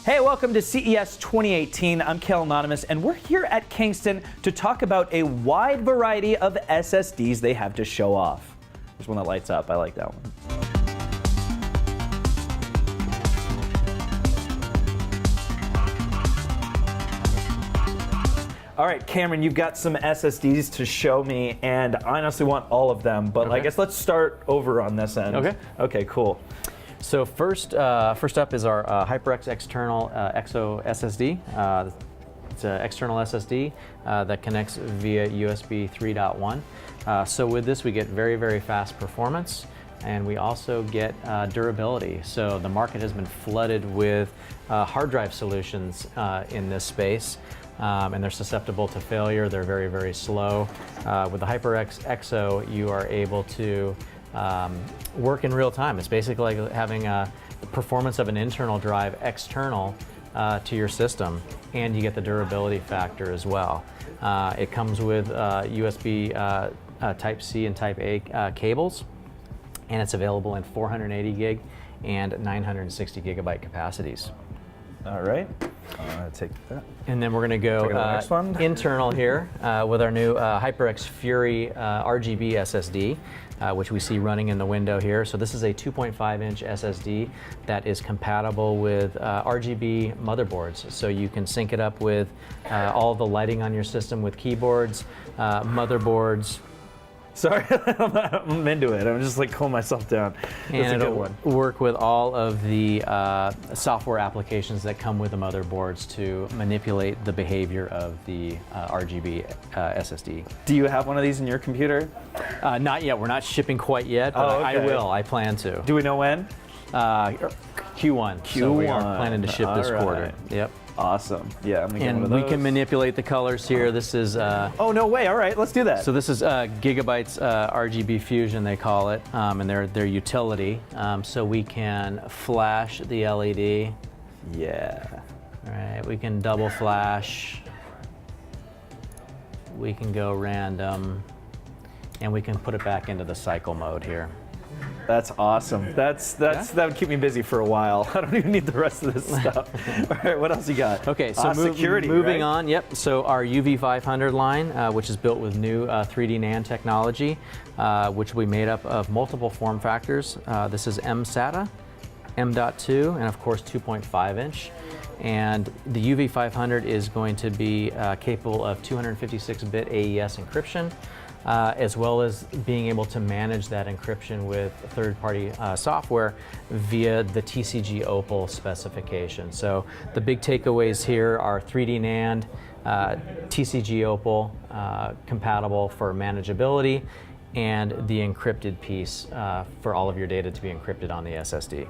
Hey, welcome to CES 2018. I'm Khail Anonymous, and we're here at Kingston to talk about a wide variety of SSDs they have to show off. There's one that lights up. I like that one. All right, Cameron, you've got some SSDs to show me, and I honestly want all of them, but I guess let's start over on this end. Okay. Okay, cool. So first up is our HyperX external EXO SSD. It's an external SSD that connects via USB 3.1. So with this, we get very, very fast performance, and we also get durability. So the market has been flooded with hard drive solutions in this space, and they're susceptible to failure. They're very, very slow. With the HyperX EXO, you are able to work in real time. It's basically like having the performance of an internal drive external to your system, and you get the durability factor as well. It comes with USB Type C and Type A cables, and it's available in 480 gig and 960 gigabyte capacities. All right, take that. And then we're going to go next one. internal here with our new HyperX Fury RGB SSD, which we see running in the window here. So this is a 2.5-inch SSD that is compatible with RGB motherboards. So you can sync it up with all the lighting on your system with keyboards, motherboards. Sorry, I'm into it. I'm just like cooling myself down. And it'll work with all of the software applications that come with the motherboards to manipulate the behavior of the RGB SSD. Do you have one of these in your computer? Not yet. We're not shipping quite yet, but I will. I plan to. Do we know when? Q1. So we are planning to ship this quarter. Yep. Awesome. Yeah, I'm gonna get one of And those. we can manipulate the colors here. This is oh, no way. All right, let's do that. so this is Gigabyte's RGB Fusion, they call it, and their utility. So we can flash the LED. Yeah. All right, we can double flash. We can go random, and we can put it back into the cycle mode here. That's awesome. That would keep me busy for a while. I don't even need the rest of this stuff. All right, what else you got? Okay, so security, moving right? on. Yep. So our UV500 line, which is built with new 3D NAND technology, which will be made up of multiple form factors. This is M-SATA, M.2, and of course 2.5-inch. And the UV500 is going to be capable of 256-bit AES encryption, as well as being able to manage that encryption with third-party software via the TCG Opal specification. So the big takeaways here are 3D NAND, TCG Opal compatible for manageability, and the encrypted piece for all of your data to be encrypted on the SSD.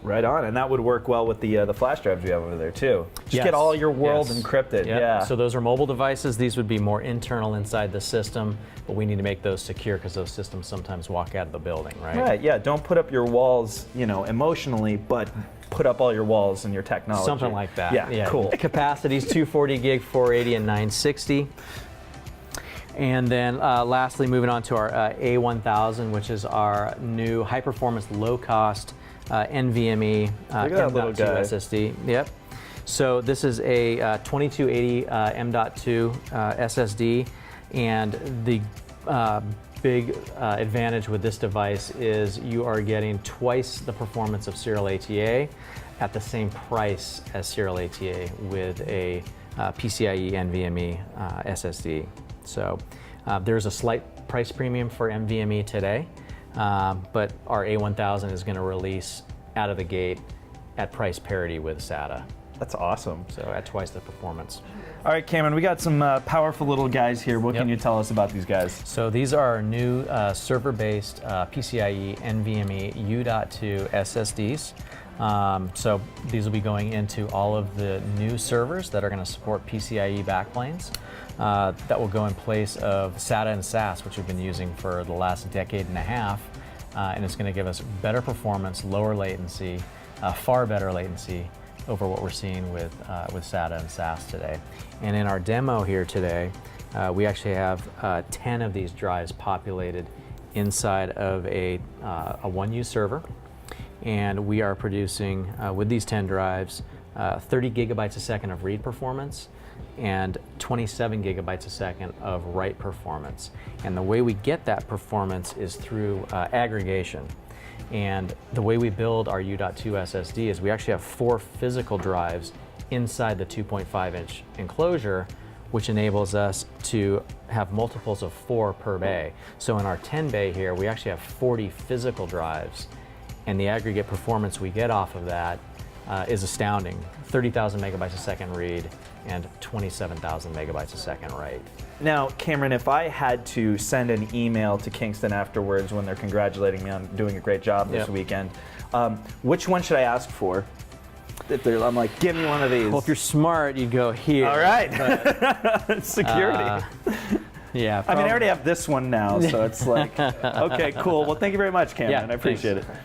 Right on, and that would work well with the flash drives we have over there too. Just get all your world encrypted. Yep. Yeah. So those are mobile devices. These would be more internal inside the system, but we need to make those secure because those systems sometimes walk out of the building, right? Right. Yeah. Don't put up your walls, emotionally, but put up all your walls in your technology. Something like that. Yeah. Cool. Capacities 240 gig, 480, and 960. And then lastly, moving on to our A1000, which is our new high-performance, low-cost NVMe M.2 SSD. Yep. So this is a 2280 M.2 SSD, and the big advantage with this device is you are getting twice the performance of serial ATA at the same price as serial ATA with a PCIe NVMe SSD. So there's a slight price premium for NVMe today. But our A1000 is going to release out of the gate at price parity with SATA. That's awesome. So at twice the performance. All right, Cameron, we got some powerful little guys here. What can you tell us about these guys? So these are our new server-based PCIe NVMe U.2 SSDs. So these will be going into all of the new servers that are going to support PCIe backplanes. That will go in place of SATA and SAS, which we've been using for the last decade and a half, and it's going to give us better performance, lower latency, far better latency over what we're seeing with SATA and SAS today. And in our demo here today, we actually have 10 of these drives populated inside of a one-use server, and we are producing with these 10 drives 30 gigabytes a second of read performance, and 27 gigabytes a second of write performance. And the way we get that performance is through aggregation. And the way we build our U.2 SSD is we actually have 4 physical drives inside the 2.5-inch enclosure, which enables us to have multiples of 4 per bay. So in our 10 bay here, we actually have 40 physical drives, and the aggregate performance we get off of that is astounding. 30,000 megabytes a second read and 27,000 megabytes a second write. Now, Cameron, if I had to send an email to Kingston afterwards when they're congratulating me on doing a great job this weekend, which one should I ask for? If I'm like, give me one of these. Well, if you're smart, you'd go here. All right. Security. Yeah. I mean, I already have this one now, so it's like, okay, cool. Well, thank you very much, Cameron. Yeah, I appreciate thanks. it.